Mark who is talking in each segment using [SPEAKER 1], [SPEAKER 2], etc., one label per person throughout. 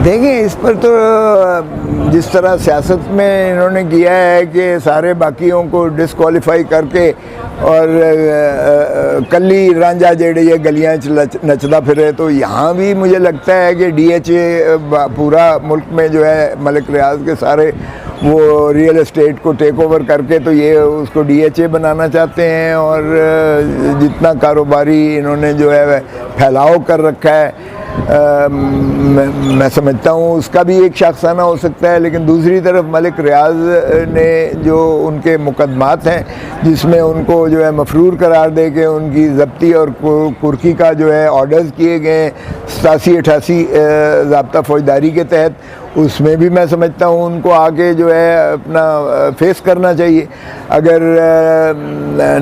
[SPEAKER 1] देखिए, इस पर तो जिस तरह सियासत में इन्होंने किया है कि सारे बाकियों को डिस्क्वालीफाई करके और कल्ली रांझा जेड़े ये गलियां नचदा फिरे, तो यहाँ भी मुझे लगता है कि डीएचए पूरा मुल्क में जो है मलिक रियाज के सारे वो रियल एस्टेट को टेक ओवर करके तो ये उसको डीएचए बनाना चाहते हैं। और जितना कारोबारी इन्होंने जो है फैलाव कर रखा है, मैं समझता हूँ उसका भी एक शाखसाना हो सकता है। लेकिन दूसरी तरफ मलिक रियाज ने जो उनके मुकदमात हैं जिसमें उनको जो है मफरूर करार दे के उनकी ज़ब्ती और कुर्की का जो है ऑर्डर्स किए गए 87-88 ज़ाब्ता फौजदारी के तहत, उसमें भी मैं समझता हूँ उनको आगे जो है अपना फेस करना चाहिए। अगर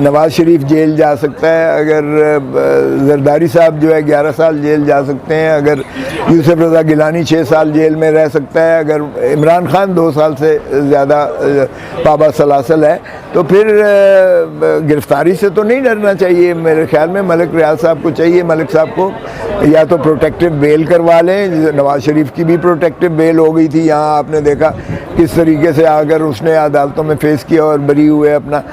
[SPEAKER 1] नवाज़ शरीफ जेल जा सकता है, अगर जरदारी साहब जो है 11 साल जेल जा सकते हैं, अगर यूसुफ रज़ा गिलानी 6 साल जेल में रह सकता है, अगर इमरान खान 2 साल से ज़्यादा पाबा सलासल है, तो फिर गिरफ्तारी से तो नहीं डरना चाहिए। मेरे ख्याल में मलिक रियाज साहब को चाहिए, मलिक साहब को या तो प्रोटेक्टिव बेल करवा लें। नवाज़ शरीफ की भी प्रोटेक्टिव बेल हो गई थी, यहाँ आपने देखा किस तरीके से आकर उसने अदालतों में फेस किया और बरी हुए अपना।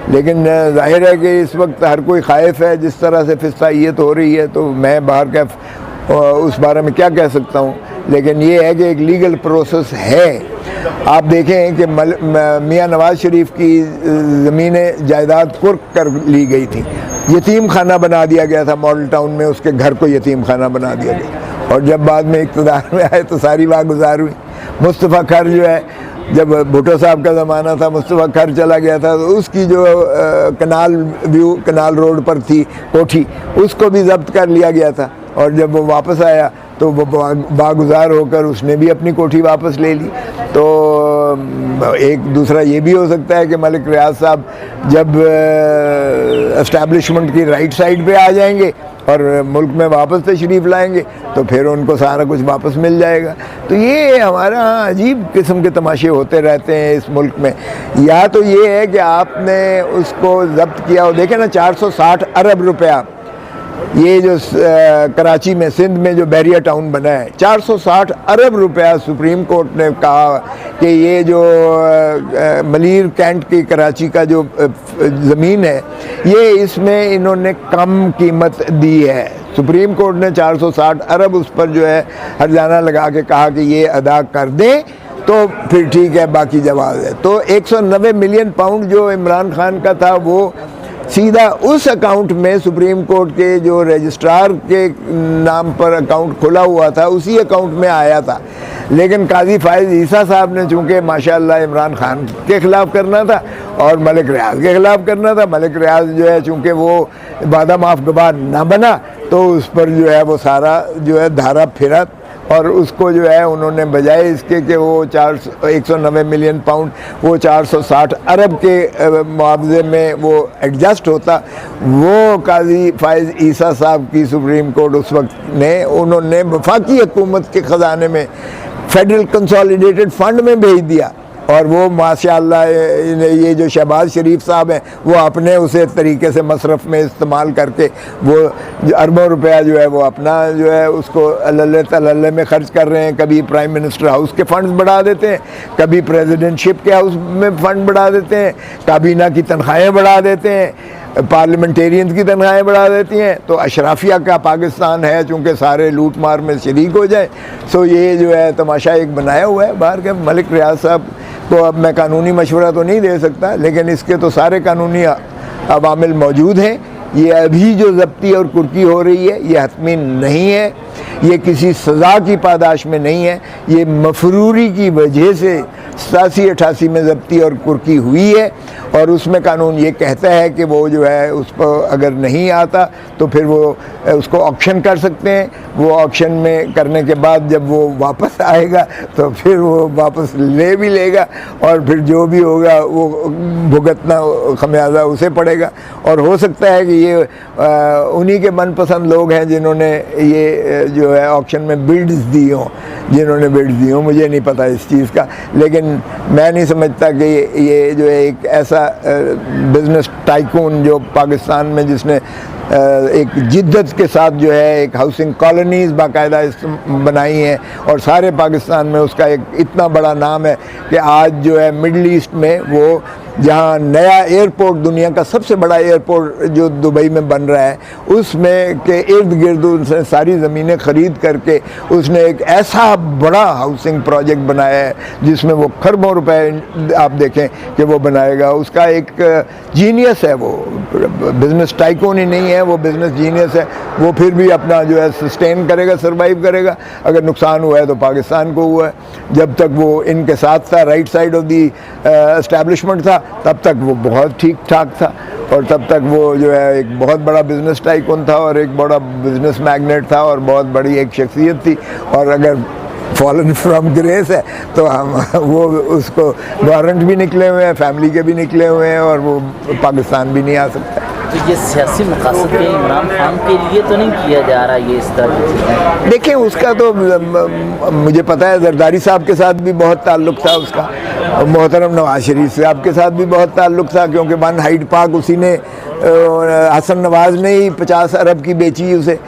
[SPEAKER 1] लेकिन जाहिर है कि इस वक्त हर कोई खाइफ है, जिस तरह से फिस्तायत हो रही है, तो मैं बाहर का उस बारे में क्या कह सकता हूँ। लेकिन ये है कि एक लीगल प्रोसेस है। आप देखें कि मियाँ नवाज़ शरीफ की ज़मीनें जायदाद कुर्क कर ली गई थी, यतीम खाना बना दिया गया था मॉडल टाउन में, उसके घर को यतीम खाना बना दिया गया। और जब बाद में इक़्तिदार में आए तो सारी वागुज़ार हुई। मुस्तफ़ा खर जो है, जब भुट्टो साहब का ज़माना था, मुस्तफ़ा खर चला गया था, तो उसकी जो कनाल रोड पर थी कोठी, उसको भी ज़ब्त कर लिया गया था। और जब वो वापस आया तो वो बागुज़ार होकर उसने भी अपनी कोठी वापस ले ली। तो एक दूसरा ये भी हो सकता है कि मलिक रियाज साहब जब एस्टैब्लिशमेंट की राइट साइड पे आ जाएंगे और मुल्क में वापस तशरीफ़ लाएंगे तो फिर उनको सारा कुछ वापस मिल जाएगा। तो ये हमारा अजीब किस्म के तमाशे होते रहते हैं इस मुल्क में। या तो ये है कि आपने उसको ज़ब्त किया हो, देखें ना 460 अरब रुपया ये जो कराची में सिंध में जो बैरिया टाउन बना है, 460 अरब रुपया सुप्रीम कोर्ट ने कहा कि ये जो मलीर कैंट की कराची का जो ज़मीन है, ये इसमें इन्होंने कम कीमत दी है। सुप्रीम कोर्ट ने 460 अरब उस पर जो है हर्जाना लगा के कहा कि ये अदा कर दें तो फिर ठीक है, बाकी जवाब है। तो 190 मिलियन पाउंड जो इमरान खान का था वो सीधा उस अकाउंट में, सुप्रीम कोर्ट के जो रजिस्ट्रार के नाम पर अकाउंट खुला हुआ था, उसी अकाउंट में आया था। लेकिन काजी फायज़ ईसा साहब ने चूँकि माशाअल्लाह इमरान खान के ख़िलाफ़ करना था और मलिक रियाज के ख़िलाफ़ करना था, मलिक रियाज जो है चूँकि वो वादा माफ़ गवार ना बना, तो उस पर जो है वो सारा जो है धारा फिरा और उसको जो है उन्होंने बजाय इसके कि वो 190 मिलियन पाउंड वो 460 अरब के मुआवजे में वो एडजस्ट होता, वो काजी फायज़ ईसा साहब की सुप्रीम कोर्ट उस वक्त ने उन्होंने वफाकी हुकूमत के ख़जाने में फेडरल कंसोलिडेटेड फंड में भेज दिया। और वो माशाअल्लाह ये जो शहबाज शरीफ साहब हैं वो अपने उसे तरीके से मसरफ़ में इस्तेमाल करके वो अरबों रुपया जो है वो अपना जो है उसको अल्ले तल्ले में ख़र्च कर रहे हैं। कभी प्राइम मिनिस्टर हाउस के फ़ंड्स बढ़ा देते हैं, कभी प्रेसिडेंटशिप के हाउस में फ़ंड बढ़ा देते हैं, काबीना की तनख्वाहें बढ़ा देते हैं, पार्लियामेंटेरियंस की तनख्वाहें बढ़ा देती हैं। तो अशराफिया का पाकिस्तान है, चूँकि सारे लूट मार में शरीक हो जाए। सो ये जो है तमाशा एक बनाया हुआ है बाहर के। मलिक रियाज साहब को अब मैं कानूनी मशवरा तो नहीं दे सकता, लेकिन इसके तो सारे कानूनी अवामिल मौजूद हैं। ये अभी जो ज़ब्ती और कुर्की हो रही है ये हतमी नहीं है, ये किसी सज़ा की पादाश में नहीं है, ये मफरूरी की वजह से 87-88 में ज़ब्ती और कुर्की हुई है। और उसमें कानून ये कहता है कि वो जो है उस पर अगर नहीं आता तो फिर वो उसको ऑक्शन कर सकते हैं। वो ऑक्शन में करने के बाद जब वो वापस आएगा तो फिर वो वापस ले भी लेगा और फिर जो भी होगा वो भुगतना खमियाजा उसे पड़ेगा। और हो सकता है कि ये उन्हीं के मनपसंद लोग हैं जिन्होंने ये जो है ऑक्शन में बिड्स दी हों, मुझे नहीं पता इस चीज़ का। लेकिन मैं नहीं समझता कि ये जो है एक ऐसा बिज़नेस टाइकून जो पाकिस्तान में जिसने एक जिद्दत के साथ जो है एक हाउसिंग कॉलोनीज़ बाकायदा बनाई हैं, और सारे पाकिस्तान में उसका एक इतना बड़ा नाम है कि आज जो है मिडल ईस्ट में वो जहाँ नया एयरपोर्ट, दुनिया का सबसे बड़ा एयरपोर्ट जो दुबई में बन रहा है, उसमें के इर्द गिर्द उसने सारी ज़मीनें ख़रीद करके उसने एक ऐसा बड़ा हाउसिंग प्रोजेक्ट बनाया है जिसमें वो खरबों रुपए आप देखें कि वो बनाएगा। उसका एक जीनियस है, वो बिज़नेस टाइकून ही नहीं है, वो बिज़नेस जीनियस है। वो फिर भी अपना जो है सस्टेन करेगा, सर्वाइव करेगा। अगर नुकसान हुआ है तो पाकिस्तान को हुआ है। जब तक वो इनके साथ था, right side of the establishment था, तब तक वो बहुत ठीक ठाक था, और तब तक वो जो है एक बहुत बड़ा बिज़नेस टाइकून था और एक बड़ा बिज़नेस मैग्नेट था और बहुत बड़ी एक शख्सियत थी। और अगर फॉलन फ्रॉम ग्रेस है तो हम वो उसको वारंट भी निकले हुए हैं, फैमिली के भी निकले हुए हैं, और वो पाकिस्तान भी नहीं आ सकता।
[SPEAKER 2] तो ये सियासी मकासद के इमरान खान के लिए तो नहीं किया जा रहा ये इस तरह की चीज़ें?
[SPEAKER 1] देखिए, उसका तो मुझे पता है, जरदारी साहब के साथ भी बहुत ताल्लुक़ था उसका, मोहतरम नवाज शरीफ साहब के साथ भी बहुत ताल्लुक़ था, क्योंकि वन हाइड पार्क उसी ने, हसन नवाज ने ही 50 अरब की बेची उसे।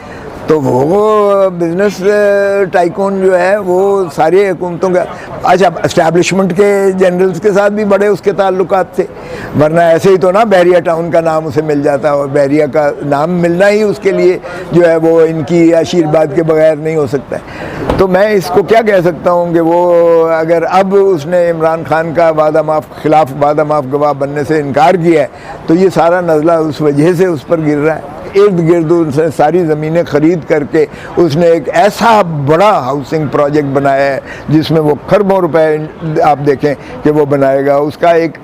[SPEAKER 1] तो वो बिज़नेस टाइकून जो है वो सारी हुकूमतों का, अच्छा एस्टैब्लिशमेंट के जनरल्स के साथ भी बड़े उसके ताल्लुकात थे, वरना ऐसे ही तो ना बहरिया टाउन का नाम उसे मिल जाता, और बहरिया का नाम मिलना ही उसके लिए जो है वो इनकी आशीर्वाद के बगैर नहीं हो सकता है। तो मैं इसको क्या कह सकता हूँ कि वो अगर अब उसने इमरान खान का खिलाफ वादा माफ गवाह बनने से इनकार किया है, तो ये सारा नज़ला उस वजह से उस पर गिर रहा है। इर्द गिर्द उसने सारी ज़मीनें ख़रीद करके उसने एक ऐसा बड़ा हाउसिंग प्रोजेक्ट बनाया है जिसमें वो खरबों रुपए आप देखें कि वो बनाएगा। उसका एक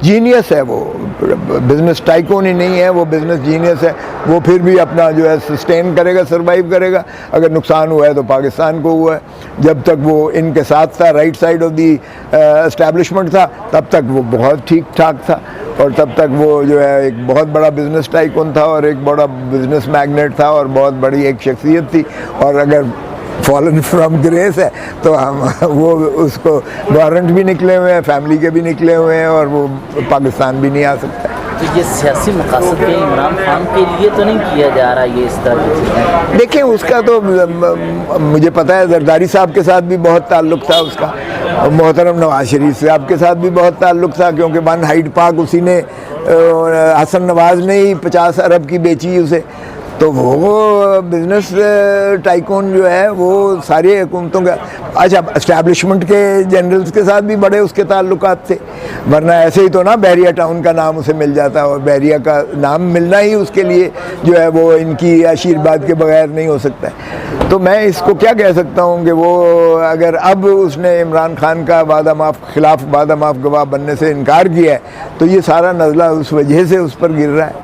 [SPEAKER 1] जीनियस है, वो बिज़नेस टाइकून ही नहीं है, वो बिज़नेस जीनियस है। वो फिर भी अपना जो है सस्टेन करेगा, सर्वाइव करेगा। अगर नुकसान हुआ है तो पाकिस्तान को हुआ है। जब तक वो इनके साथ था, right side of the establishment था, तब तक वो बहुत ठीक ठाक था, और तब तक वो जो है एक बहुत बड़ा बिज़नेस टाइकून था और एक बड़ा बिज़नेस मैग्नेट था और बहुत बड़ी एक शख्सियत थी। और अगर फॉलन फ्रॉम ग्रेस है तो हम वो उसको वारंट भी निकले हुए हैं, फैमिली के भी निकले हुए हैं, और वो पाकिस्तान भी नहीं आ सकता।
[SPEAKER 2] तो ये सियासी मकासद के इमरान खान के लिए तो नहीं किया जा रहा ये इस तरह की चीज़ें?
[SPEAKER 1] देखिए, उसका तो मुझे पता है, जरदारी साहब के साथ भी बहुत ताल्लुक़ था उसका, मोहतरम नवाज शरीफ साहब के साथ भी बहुत ताल्लुक़ था, क्योंकि वन हाइड पार्क उसी ने, हसन नवाज ने ही 50 अरब की बेची उसे। तो वो बिज़नेस टाइकून जो है वो सारी हुकूमतों का, अच्छा एस्टैब्लिशमेंट के जनरल्स के साथ भी बड़े उसके ताल्लुकात थे, वरना ऐसे ही तो ना बहरिया टाउन का नाम उसे मिल जाता, और बहरिया का नाम मिलना ही उसके लिए जो है वो इनकी आशीर्वाद के बगैर नहीं हो सकता है। तो मैं इसको क्या कह सकता हूँ कि वो अगर अब उसने इमरान खान का खिलाफ वादा माफ गवाह बनने से इनकार किया है, तो ये सारा नज़ला उस वजह से उस पर गिर रहा है।